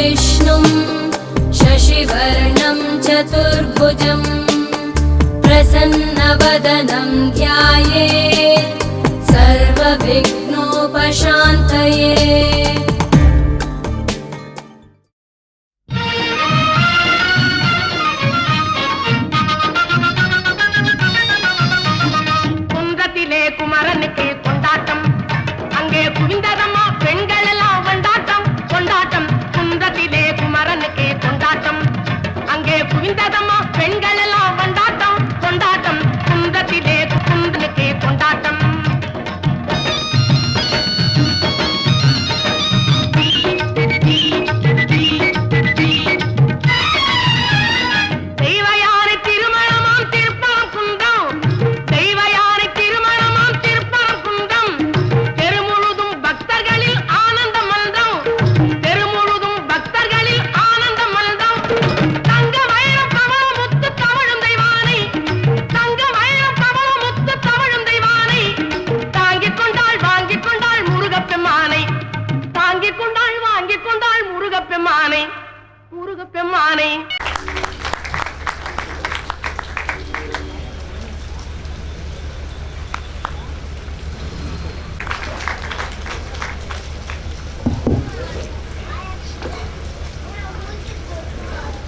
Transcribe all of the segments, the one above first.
विष्णुं शशिवर्णं चतुर्भुजं प्रसन्नवदनं ध्यायेत् सर्वविघ्नोपशान्तये।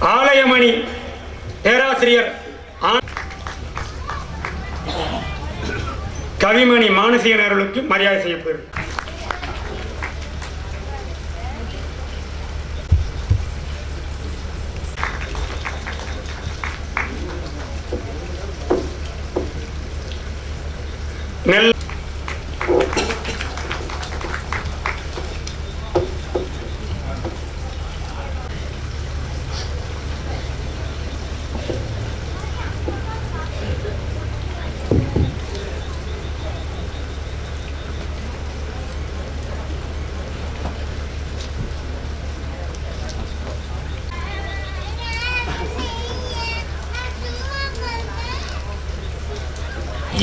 ஆலயமணி பேராசிரியர் கவிமணி மானசீகன் அவர்களுக்கு மரியாதை செய்யப்படுகிறது. நெல்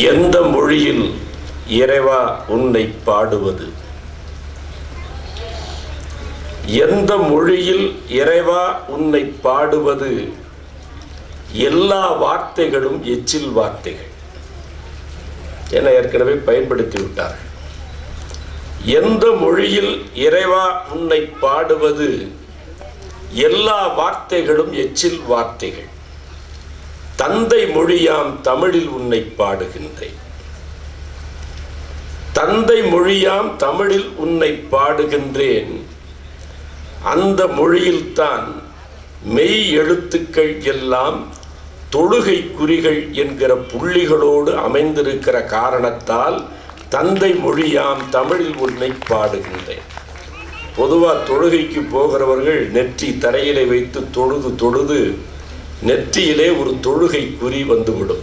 எந்த மொழியில் இறைவா உன்னை பாடுவது? எந்த மொழியில் இறைவா உன்னை பாடுவது? எல்லா வார்த்தைகளும் எச்சில் வார்த்தைகள் என ஏற்கனவே பயன்படுத்தி விட்டார்கள். எந்த மொழியில் இறைவா உன்னை பாடுவது? எல்லா வார்த்தைகளும் எச்சில் வார்த்தைகள். தந்தை மொழியாம் தமிழில் உன்னை பாடுகின்றேன். தந்தை மொழியாம் தமிழில் உன்னை பாடுகின்றேன். அந்த மொழியில்தான் மெய் எழுத்துக்கள் எல்லாம் தொழுகை குறிகள் என்கிற புள்ளிகளோடு அமைந்திருக்கிற காரணத்தால் தந்தை மொழியாம் தமிழில் உன்னை பாடுகின்றேன். பொதுவாக தொழுகைக்கு போகிறவர்கள் நெற்றி தரையிலே வைத்து தொழுது தொழுது நெற்றியிலே ஒரு தொழுகை குறி வந்துவிடும்.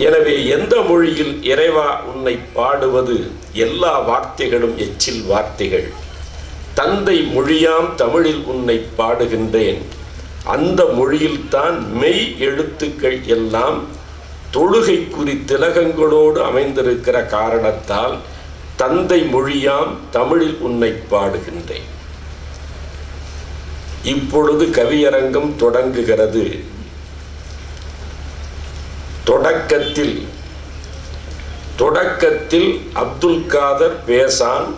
எனவே எந்த மொழியில் இறைவா உன்னை பாடுவது? எல்லா வார்த்தைகளும் எச்சில் வார்த்தைகள். தந்தை மொழியாம் தமிழில் உன்னை பாடுகின்றேன். அந்த மொழியில்தான் மெய் எழுத்துக்கள் எல்லாம் தொழுகை குறி திலகங்களோடு அமைந்திருக்கிற காரணத்தால் தந்தை மொழியாம் தமிழில் உன்னை பாடுகின்றேன். இப்பொழுது கவியரங்கம் தொடங்குகிறது. தொடக்கத்தில் அப்துல் காதர் பேசான்.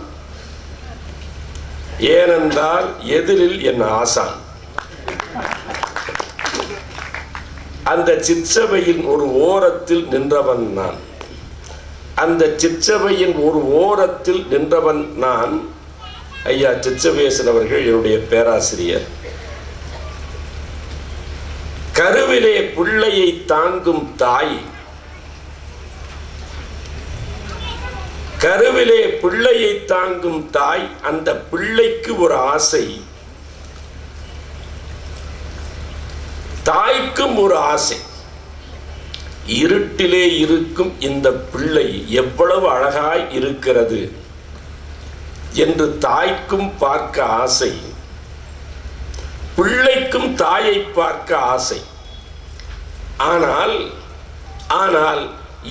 ஏனென்றால் எதிரில் என் ஆசான். அந்த சிற்சபையின் ஒரு ஓரத்தில் நின்றவன் நான். அந்த சிற்சபையின் ஒரு ஓரத்தில் நின்றவன் நான். ஐயா சிச்சவேசன் அவர்கள் என்னுடைய பேராசிரியர். கருவிலே பிள்ளையை தாங்கும் தாய், கருவிலே பிள்ளையை தாங்கும் தாய், அந்த பிள்ளைக்கு ஒரு ஆசை, தாய்க்கும் ஒரு ஆசை. இருட்டிலே இருக்கும் இந்த பிள்ளை எவ்வளவு அழகாய் இருக்கிறது என்று தாய்க்கும் பார்க்க ஆசை, பிள்ளைக்கும் தாயை பார்க்க ஆசை. ஆனால்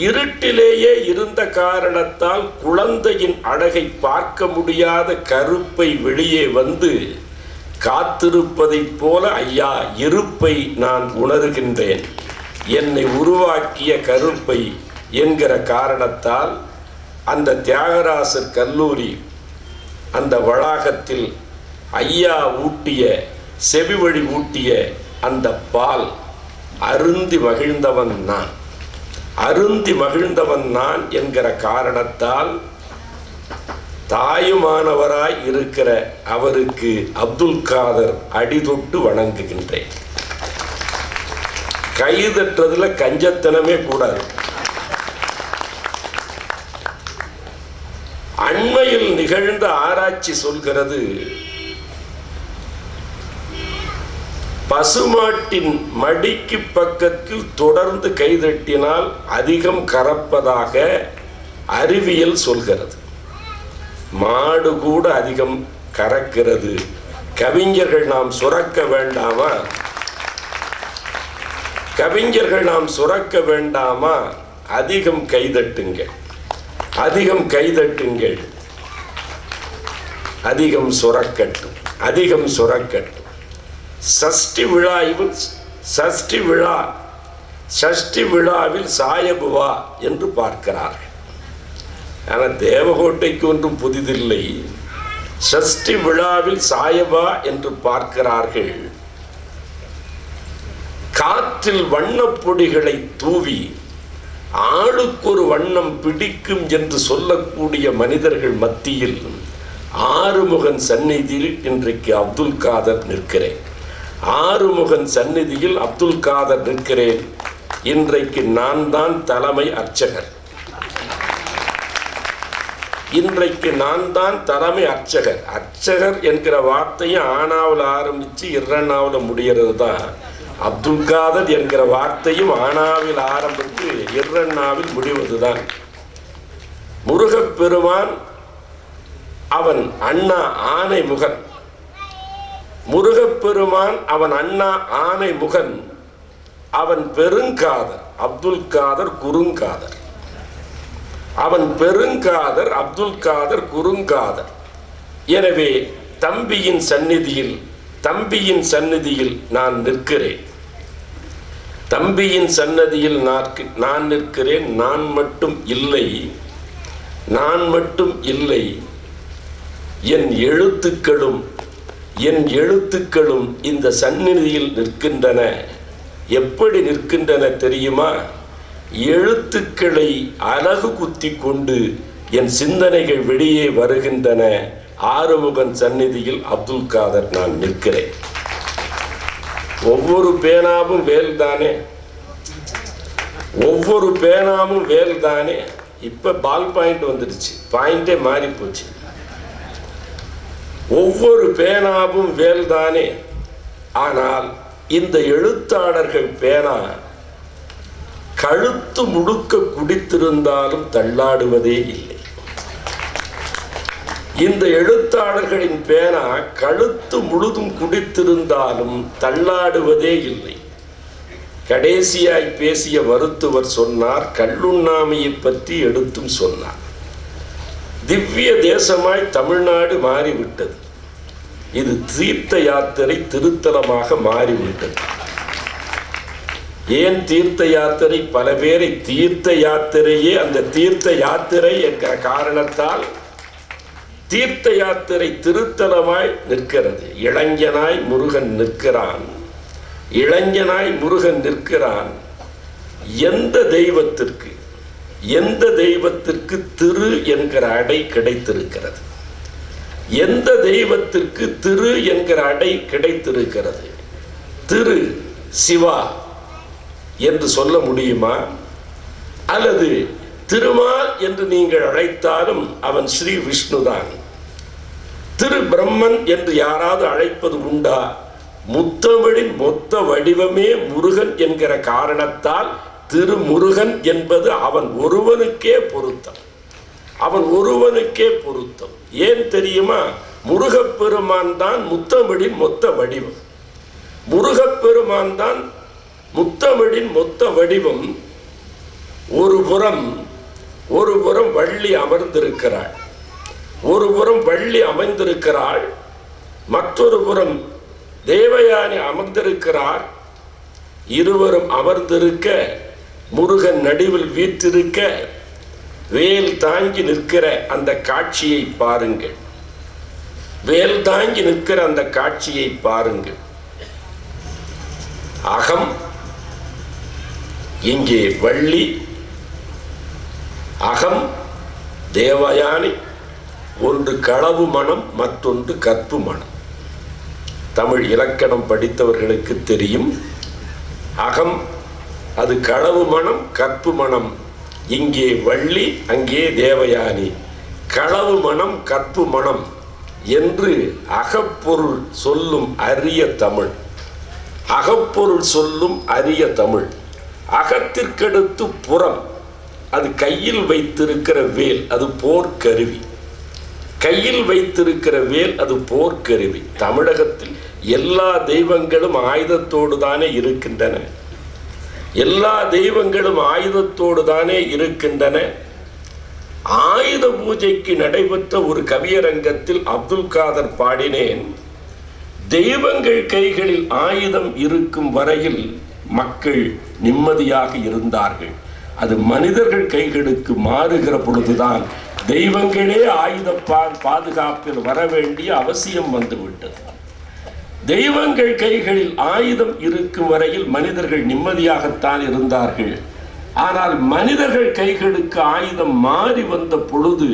இருட்டிலேயே இருந்த காரணத்தால் குழந்தையின் அழகை பார்க்க முடியாத கருப்பை வெளியே வந்து காத்திருப்பதைப் போல ஐயா இருப்பை நான் உணர்கின்றேன், என்னை உருவாக்கிய கருப்பை என்கிற காரணத்தால் அந்த தியாகராசர் கல்லூரி அந்த வளாகத்தில் ஐயா ஊட்டிய செவிவழி ஊட்டிய அந்த பால் அருந்தி மகிழ்ந்தவன் நான். அருந்தி மகிழ்ந்தவன் நான் என்கிற காரணத்தால் தாயுமானவராய் இருக்கிற அவருக்கு அப்துல் காதர் அடிதொட்டு வணங்குகின்றேன். கைதட்டுறதுல கஞ்சத்தனமே கூடாது. அண்மையில் நிகழ்ந்த ஆராய்ச்சி சொல்கிறது, பசுமாட்டின் மடிக்கு பக்கத்தில் தொடர்ந்து கைதட்டினால் அதிகம் கறப்பதாக அறிவியல் சொல்கிறது. மாடு கூட அதிகம் கறக்கிறது. கவிஞர்கள் நாம் சுரக்க வேண்டாமா? கவிஞர்கள் நாம் சுரக்க வேண்டாமா? அதிகம் கைதட்டுங்கள், அதிகம் கைதட்டுங்கள், அதிகம் சுரக்கட்டும், அதிகம் சுரக்கட்டும். சஷ்டி விழாவில் சாயபுவா என்று பார்க்கிறார்கள். ஆனால் தேவகோட்டைக்கு ஒன்றும் புதிதில்லை. சஷ்டி விழாவில் சாயபா என்று பார்க்கிறார்கள். காற்றில் வண்ணப்பொடிகளை தூவி ஆளுக்கொரு வண்ணம் பிடிக்கும் என்று சொல்லக்கூடிய மனிதர்கள் மத்தியில் ஆறுமுகன் சந்நிதியில் இன்றைக்கு அப்துல் காதர் நிற்கிறேன். ஆறுமுகன் சந்நிதியில் அப்துல் காதர் நிற்கிறேன். இன்றைக்கு நான் தான் தலைமை அர்ச்சகர். இன்றைக்கு நான் தான் தலைமை அர்ச்சகர். அர்ச்சகர் என்கிற வார்த்தையும் ஆனாவில் ஆரம்பித்து இரண்டாவில் முடிகிறது தான். அப்துல் காதர் என்கிற வார்த்தையும் ஆனாவில் ஆரம்பித்து இரண்டாவில் முடிவதுதான். முருகப்பெருமான் அவன் அண்ணா ஆனைமுகன். முருகப்பெருமான் அவன் அண்ணா ஆனைமுகன். அவன் பெருங்காதர், அப்துல் காதர் குறுங்காதர். அவன் பெருங்காதர், அப்துல் காதர் குறுங்காதர். எனவே தம்பியின் சந்நிதியில் நான் நிற்கிறேன். தம்பியின் சன்னதியில் நான் நிற்கிறேன். நான் மட்டும் இல்லை, என் எழுத்துக்களும் இந்த சந்நிதியில் நிற்கின்றன. எப்படி நிற்கின்றன தெரியுமா? எழுத்துக்களை அலகு குத்தி கொண்டு என் சிந்தனைகள் வெளியே வருகின்றன. ஆறுமுகன் சந்நிதியில் அப்துல் காதர் நான் நிற்கிறேன். ஒவ்வொரு பேனாவும் வேல்தானே, ஒவ்வொரு பேனாவும் வேல்தானே. இப்ப பால் பாயிண்ட் வந்துடுச்சு, பாயிண்டே மாறி போச்சு. ஒவ்வொரு பேனாவும் வேல்தானே. ஆனால் இந்த எழுத்தாளர்கள் பேனா கழுத்து முழுக்க குடித்திருந்தாலும் தள்ளாடுவதே இல்லை. இந்த எழுத்தாளர்களின் பேனா கழுத்து முழுதும் குடித்திருந்தாலும் தள்ளாடுவதே இல்லை. கடைசியாய் பேசிய மருத்துவர் சொன்னார், கல்லுண்ணாமையை பற்றி எடுத்தும் சொன்னார். திவ்ய தேசமாய் தமிழ்நாடு மாறிவிட்டது. இது தீர்த்த யாத்திரை திருத்தலமாக மாறிவிட்டது. ஏன் தீர்த்த யாத்திரை? பல பேரை தீர்த்த யாத்திரையே அந்த தீர்த்த யாத்திரை என்கிற காரணத்தால் தீர்த்த யாத்திரை திருத்தலமாய் நிற்கிறது. இளைஞனாய் முருகன் நிற்கிறான். இளைஞனாய் முருகன் நிற்கிறான். எந்த தெய்வத்திற்கு திரு என்கிற அடை கிடைத்திருக்கிறது? எந்த தெய்வத்திற்கு திரு என்கிற அடை கிடைத்திருக்கிறது? திரு சிவா என்று சொல்ல முடியுமா? அல்லது திருமால் என்று நீங்கள் அழைத்தாலும் அவன் ஸ்ரீ விஷ்ணுதான். திரு பிரம்மன் என்று யாராவது அழைப்பது உண்டா? முத்தமிழின் மொத்த வடிவமே முருகன் என்கிற காரணத்தால் திருமுருகன் என்பது அவன் ஒருவனுக்கே பொருத்தம். அவன் ஒருவனுக்கே பொருத்தம். ஏன் தெரியுமா? முருகப்பெருமான் தான் முத்தமிழின் மொத்த வடிவம். முருகப்பெருமான் தான் முத்தமிழின் மொத்த வடிவம். ஒரு புறம் வள்ளி அமர்ந்திருக்கிறாள், ஒரு புறம் வள்ளி அமைந்திருக்கிறாள், மற்றொரு புறம் தேவயானி அமர்ந்திருக்கிறார். இருவரும் அமர்ந்திருக்க முருகன் நடுவில் வீற்றிருக்க வேல் தாங்கி நிற்கிற அந்த காட்சியை பாருங்கள். வேல் தாங்கி நிற்கிற அந்த காட்சியை பாருங்கள். அகம் இங்கே வள்ளி, அகம் தேவயானி. ஒன்று களவு மனம், மற்றொன்று கற்பு மனம். தமிழ் இலக்கணம் படித்தவர்களுக்கு தெரியும். அகம் அது களவு மனம், கற்பு மனம். இங்கே வள்ளி, அங்கே தேவயானி. களவு மனம், கற்பு மனம் என்று அகப்பொருள் சொல்லும் அரிய தமிழ். அகப்பொருள் சொல்லும் அரிய தமிழ். அகத்திற்கடுத்து புறம், அது கையில் வைத்திருக்கிற வேல், அது போர்க்கருவி. கையில் வைத்திருக்கிற வேல் அது போர்க்கருவி. தமிழகத்தில் எல்லா தெய்வங்களும் ஆயுதத்தோடு தானே இருக்கின்றன. எல்லா தெய்வங்களும் ஆயுதத்தோடு தானே இருக்கின்றன. ஆயுத பூஜைக்கு நடைபெற்ற ஒரு கவியரங்கத்தில் அப்துல் காதர் பாடினேன், தெய்வங்கள் கைகளில் ஆயுதம் இருக்கும் வரையில் மக்கள் நிம்மதியாக இருந்தார்கள். அது மனிதர்கள் கைகளுக்கு மாறுகிற பொழுதுதான் தெய்வங்களே ஆயுத பாதுகாப்பில் வர வேண்டிய அவசியம் வந்துவிட்டது. தெய்வங்கள் கைகளில் ஆயுதம் இருக்கும் வரையில் மனிதர்கள் நிம்மதியாகத்தான் இருந்தார்கள். ஆனால் மனிதர்கள் கைகளுக்கு ஆயுதம் மாறி வந்த பொழுது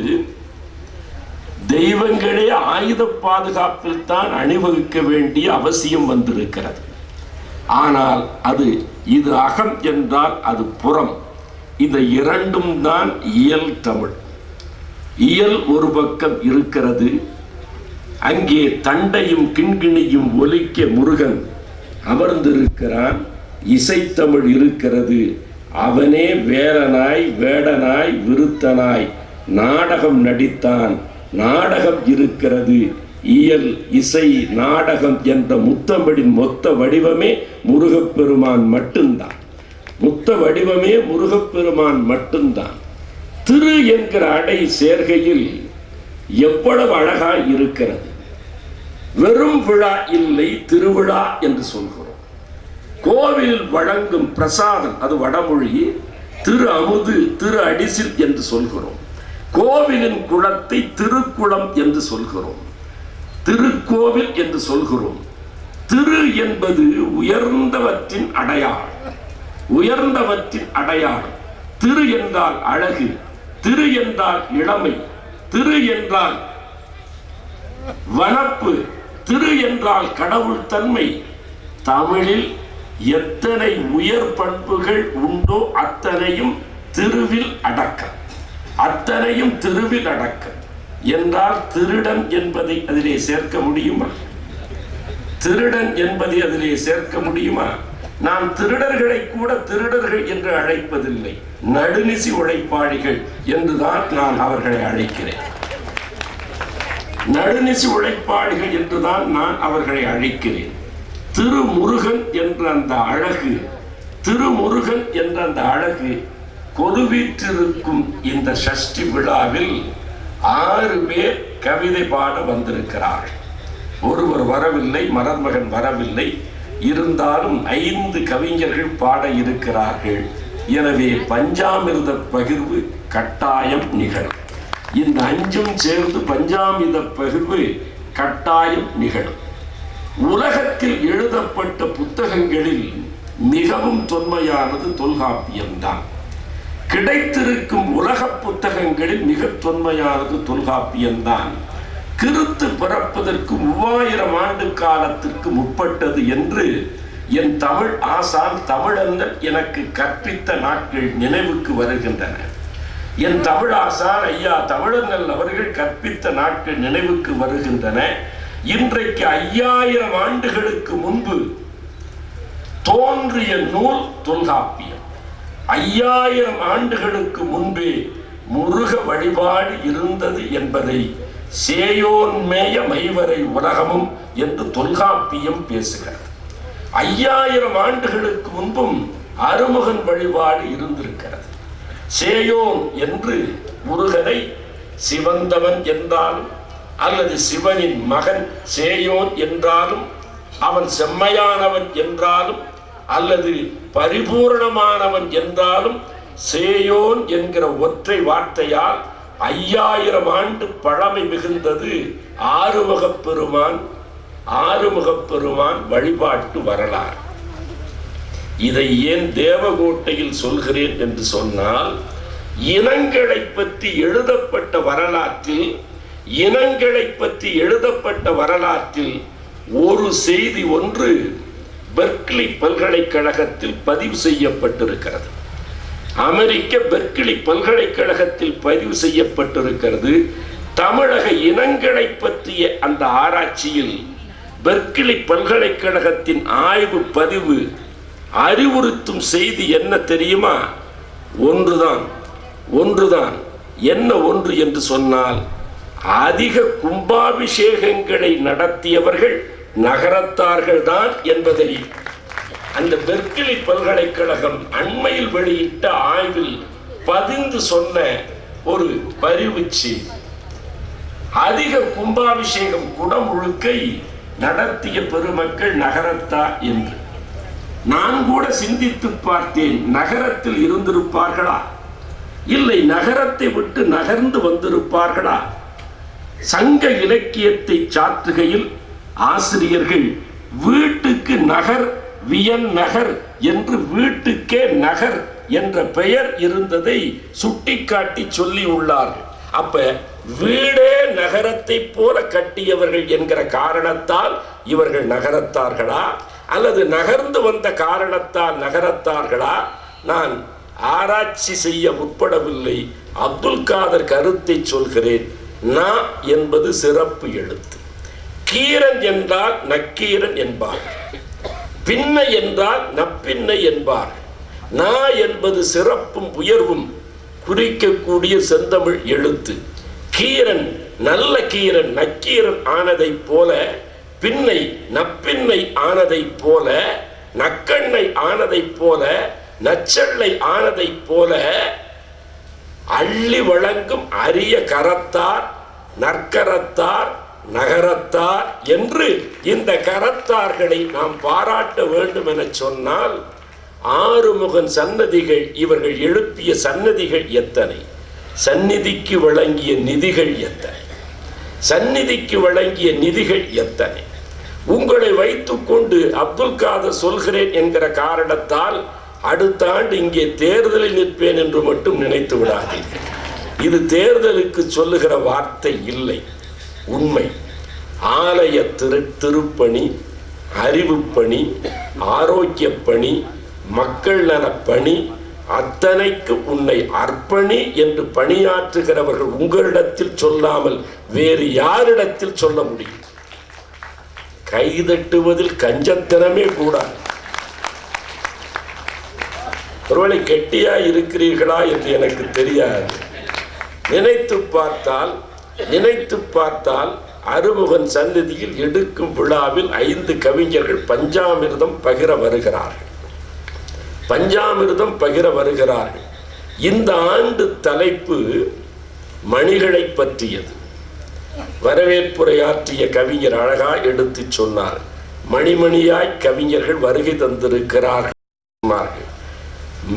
தெய்வங்களே ஆயுத பாதுகாப்பில் தான் அணிவகுக்க வேண்டிய அவசியம் வந்திருக்கிறது. ஆனால் இது அகம் என்றால் அது புறம். இந்த இரண்டும் தான் இயல் தமிழ். இயல் ஒரு பக்கம் இருக்கிறது. அங்கே தண்டையும் கிண்கிணியும் ஒலிக்க முருகன் அமர்ந்திருக்கிறான். இசைத்தமிழ் இருக்கிறது. அவனே வேலனாய் வேடனாய் விருத்தனாய் நாடகம் நடித்தான். நாடகம் இருக்கிறது. இயல், இசை, நாடகம் என்ற முத்தமிழின் மொத்த வடிவமே முருகப்பெருமான் மட்டும்தான். மொத்த வடிவமே முருகப்பெருமான் மட்டும்தான். திரு என்கிற அடை சேர்கையில் எவ்வளவு அழகாய் இருக்கிறது. வெறும் விழா இல்லை, திருவிழா என்று சொல்கிறோம். கோவிலில் வழங்கும் பிரசாதம், அது வடமொழி, திரு அமுது, திரு அடிசில் என்று சொல்கிறோம். கோவிலின் குளத்தை திருக்குளம் என்று சொல்கிறோம். திருக்கோவில் என்று சொல்கிறோம். திரு என்பது உயர்ந்தவற்றின் அடையாளம். உயர்ந்தவற்றின் அடையாளம். திரு என்றால் அழகு, திரு என்றால் இளமை, திரு என்றால் வனப்பு, திரு என்றால் கடவுள் தன்மை. தமிழில் எத்தனை உயர் பண்புகள் உண்டோ அத்தனையும் திருவில் அடக்கம். அத்தனையும் திருவில் அடக்கம் என்றால் திருடன் என்பதை அதிலே சேர்க்க முடியுமா? திருடன் என்பதை அதிலே சேர்க்க முடியுமா? நான் திருடர்களை கூட திருடர்கள் என்று அழைப்பதில்லை, நடுநிசி உழைப்பாளிகள் என்றுதான் நான் அவர்களை அழைக்கிறேன். நடுநிசி உழைப்பாளிகள் என்றுதான் நான் அவர்களை அழைக்கிறேன். திருமுருகன் என்ற அந்த அழகு, திருமுருகன் என்ற அந்த அழகு கொலுவீற்றிருக்கும் இந்த சஷ்டி விழாவில் 6 பேர் கவிதை பாட வந்திருக்கிறார்கள். ஒருவர் வரவில்லை, மலர்மகன் வரவில்லை. இருந்தாலும் 5 கவிஞர்கள் பாட இருக்கிறார்கள். எனவே பஞ்சாமிர்த பகிர்வு கட்டாயம் நிகழும். இந்த 5ம் சேர்ந்து பஞ்சாமிர்த பகிர்வு கட்டாயம் நிகழும். உலகத்தில் எழுதப்பட்ட புத்தகங்களில் மிகவும் தொன்மையானது தொல்காப்பியம்தான். கிடைத்திருக்கும் உலக புத்தகங்களில் மிக தொன்மையானது தொல்காப்பியம்தான். கிறிஸ்து பிறப்பதற்கு 3000 ஆண்டு காலத்திற்கு முற்பட்டது என்று என் தமிழ் ஆசான் தமிழண்ணல் எனக்கு கற்பித்த நாட்கள் நினைவுக்கு வருகின்றன. என் தமிழ் ஆசான் ஐயா தமிழண்ணல் அவர்கள் கற்பித்த நாட்கள் நினைவுக்கு வருகின்றன. இன்றைக்கு 5000 ஆண்டுகளுக்கு முன்பு தோன்றிய நூல் தொல்காப்பியம். 5000 ஆண்டுகளுக்கு முன்பே முருக வழிபாடு இருந்தது என்பதை சேயோன்மேய மைவரை உலகமும் என்று தொல்காப்பியம் பேசுகிறது. 5000 ஆண்டுகளுக்கு முன்பும் அருமுகன் வழிபாடு இருந்திருக்கிறது. சேயோன் என்று முருகனை சிவந்தவன் என்றாலும் அல்லது சிவனின் மகன் சேயோன் என்றாலும், அவன் செம்மையானவன் என்றாலும், அல்லது பரிபூர்ணமானவன் என்றாலும், சேயோன் என்கிற ஒற்றை வார்த்தையால் 5000 ஆண்டு பழமை மிகுந்தது ஆறுமுகப் பெருமான் வழிபாட்டு வரலாறு. இதை ஏன் தேவகோட்டையில் சொல்கிறேன் என்று சொன்னால், இனங்களை பற்றி எழுதப்பட்ட வரலாற்றில் ஒரு செய்தி ஒன்று பெர்க்லி பல்கலைக்கழகத்தில் பதிவு செய்யப்பட்டிருக்கிறது. அமெரிக்க பெர்க்லி பல்கலைக்கழகத்தில் பதிவு செய்யப்பட்டிருக்கிறது. தமிழக இனங்களை பற்றிய அந்த ஆராய்ச்சியில் பெர்க்லி பல்கலைக்கழகத்தின் ஆய்வு பதிவு அறிவுறுத்தும் செய்தி என்ன தெரியுமா? ஒன்றுதான். என்ன ஒன்று என்று சொன்னால், அதிக கும்பாபிஷேகங்களை நடத்தியவர்கள் நகரத்தார்கள் தான் என்பதை அந்த பெர்க்லி பல்கலைக்கழகம் அண்மையில் வெளியிட்ட ஆய்வில் பதிந்து சொன்ன ஒரு பரிவுச்சி. அதிக கும்பாபிஷேகம் குடமுழுக்கை நடத்திய பெருமக்கள் நகரத்தா என்று. நான் கூட சிந்தித்து பார்த்தேன், நகரத்தில் இருந்திருப்பார்களா, இல்லை நகரத்தை விட்டு நகர்ந்து வந்திருப்பார்களா? சங்க இலக்கியத்தை சாற்றுகையில் ஆசிரியர்கள் வீட்டுக்கு நகர் வியன் நகர் என்று, வீட்டுக்கே நகர் என்ற பெயர் இருந்ததை சுட்டிக்காட்டி சொல்லி உள்ளார்கள். அப்ப வீடே நகரத்தை போல கட்டியவர்கள் என்கிற காரணத்தால் இவர்கள் நகரத்தார்களா, அல்லது நகர்ந்து வந்த காரணத்தால் நகரத்தார்களா? நான் ஆராய்ச்சி செய்ய முற்படவில்லை. அப்துல் காதர் கருத்தை சொல்கிறேன். நா என்பது சிறப்பு எழுத்து. கீரன் என்றால் நக்கீரன் என்பார், பின்னை என்றால் நப்பின்னை என்பார். நா என்பது சிறப்பும் உயர்வும் குறிக்கக்கூடிய செந்தமிழ் எழுத்து. கீரன் நல்ல கீரன் நக்கீரன் ஆனதை போல, பின்னை நப்பின்னை ஆனதை போல, நக்கண்ணை ஆனதை போல, நச்சள்ளை ஆனதை போல, அள்ளி வழங்கும் அரிய கரத்தார், நற்கரத்தார், நகரத்தார் என்று இந்த கரத்தார்களை நாம் பாராட்ட வேண்டும் என சொன்னால், ஆறுமுகன் சன்னதிகள், இவர்கள் எழுப்பிய சன்னதிகள் எத்தனை, சந்நிதிக்கு வழங்கிய நிதிகள் எத்தனை, சந்நிதிக்கு வழங்கிய நிதிகள் எத்தனை. உங்களை வைத்துக்கொண்டு அப்துல் காதர் சொல்கிறேன் என்கிற காரணத்தால் அடுத்த ஆண்டு இங்கே தேர்தலில் நிற்பேன் என்று மட்டும் நினைத்து விடாதீர்கள். இது தேர்தலுக்கு சொல்லுகிற வார்த்தை இல்லை, உண்மை. ஆலய திருப்பணி, அறிவு பணி, ஆரோக்கிய பணி, மக்கள் நல பணி, அத்தனைக்கு உன்னை அர்ப்பணி என்று பணியாற்றுகிறவர்கள் உங்களிடத்தில் சொல்லாமல் வேறு யாரிடத்தில் சொல்ல முடியும்? கைதட்டுவதில் கஞ்சத்தனமே கூடாது. ஒருவேளை கெட்டியா இருக்கிறீர்களா என்று எனக்கு தெரியாது. நினைத்து பார்த்தால் அறுமுகன் சந்நிதியில் எடுக்கும் விழாவில் 5 கவிஞர்கள் பஞ்சாமிர்தம் பகிர வருகிறார்கள். இந்த ஆண்டு தலைப்பு மணிகளை பற்றியது. வரவேற்புரையாற்றிய கவிஞர் அழகா எடுத்து சொன்னார். மணிமணியாய் கவிஞர்கள் வருகை தந்திருக்கிறார்கள்.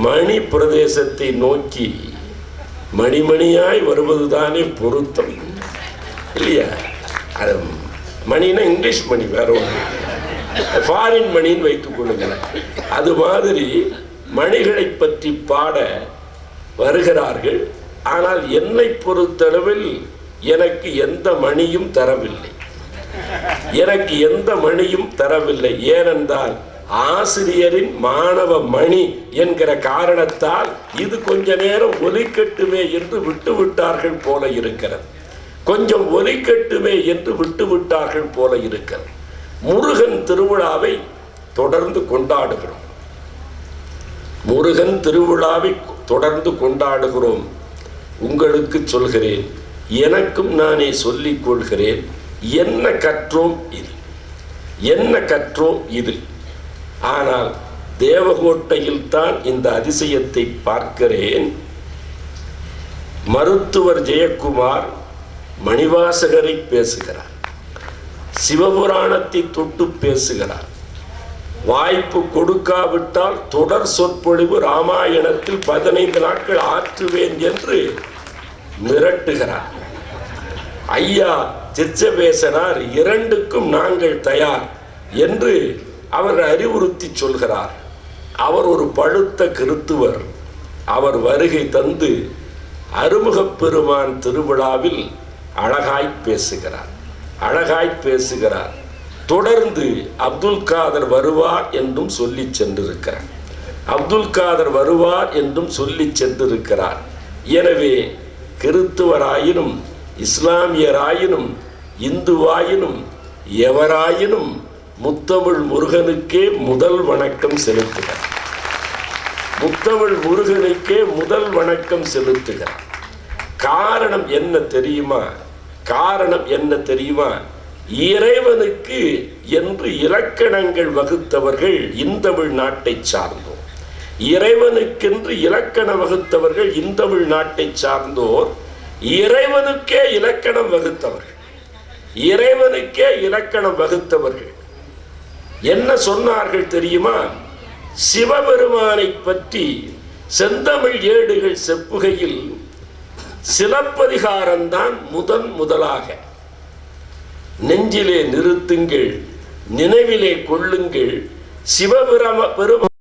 மணி பிரதேசத்தை நோக்கி மணிமணியாய் வருவதுதானே பொருத்தம் இல்லையா? அது மணினா இங்கிலீஷ் மணி, வேற ஒன்று ஃபாரின் மணின்னு வைத்துக் கொள்ளுங்களேன். அது மாதிரி மணிகளை பற்றி பாட வருகிறார்கள். ஆனால் என்னை பொறுத்தளவில் எனக்கு எந்த மணியும் தரவில்லை. ஏனென்றால் ஆசிரியரின் மாணவ மணி என்கிற காரணத்தால் இது கொஞ்ச நேரம் ஒலிக்கட்டுமே என்று விட்டுவிட்டார்கள் போல இருக்கிறது. முருகன் திருவிழாவை தொடர்ந்து கொண்டாடுகிறோம். உங்களுக்கு சொல்கிறேன், எனக்கும் நானே சொல்லிக் கொள்கிறேன், என்ன கற்றோம் இதில். ஆனால் தேவகோட்டையில் தான் இந்த அதிசயத்தை பார்க்கிறேன். மருத்துவர் ஜெயக்குமார் மணிவாசகரை பேசுகிறார், சிவபுராணத்தை தொட்டு பேசுகிறார். வாய்ப்பு கொடுக்காவிட்டால் தொடர் சொற்பொழிவு ராமாயணத்தில் 15 நாட்கள் ஆற்றுவேன் என்று மிரட்டுகிறார். ஐயா சிற்சபேசனார் 2க்கும் நாங்கள் தயார் என்று அவர் அறிவுறுத்தி சொல்கிறார். அவர் ஒரு பழுத்த கிறித்துவர். அவர் வருகை தந்து அருமுகப் பெருமான் திருவிழாவில் அழகாய் பேசுகிறார். தொடர்ந்து அப்துல் காதர் வருவார் என்றும் சொல்லி சென்றிருக்கிறார். எனவே கிறித்துவராயினும் இஸ்லாமியராயினும் இந்துவாயினும் எவராயினும் முத்தமிழ் முருகனுக்கே முதல் வணக்கம் செலுத்துகிறார். காரணம் என்ன தெரியுமா? இறைவனுக்கு என்று இலக்கணங்கள் வகுத்தவர்கள் இந்தமிழ் நாட்டை சார்ந்தோர். இறைவனுக்கென்று இலக்கண வகுத்தவர்கள் இந்தமிழ் நாட்டை சார்ந்தோர். இறைவனுக்கே இலக்கணம் வகுத்தவர்கள் என்ன சொன்னார்கள் தெரியுமா? சிவபெருமானை பற்றி செந்தமிழ் ஏடுகள் செப்புகையில் சிலப்பதிகாரம்தான் முதலாக. நெஞ்சிலே நிறுத்துங்கள், நினைவிலே கொள்ளுங்கள், சிவபெருமான்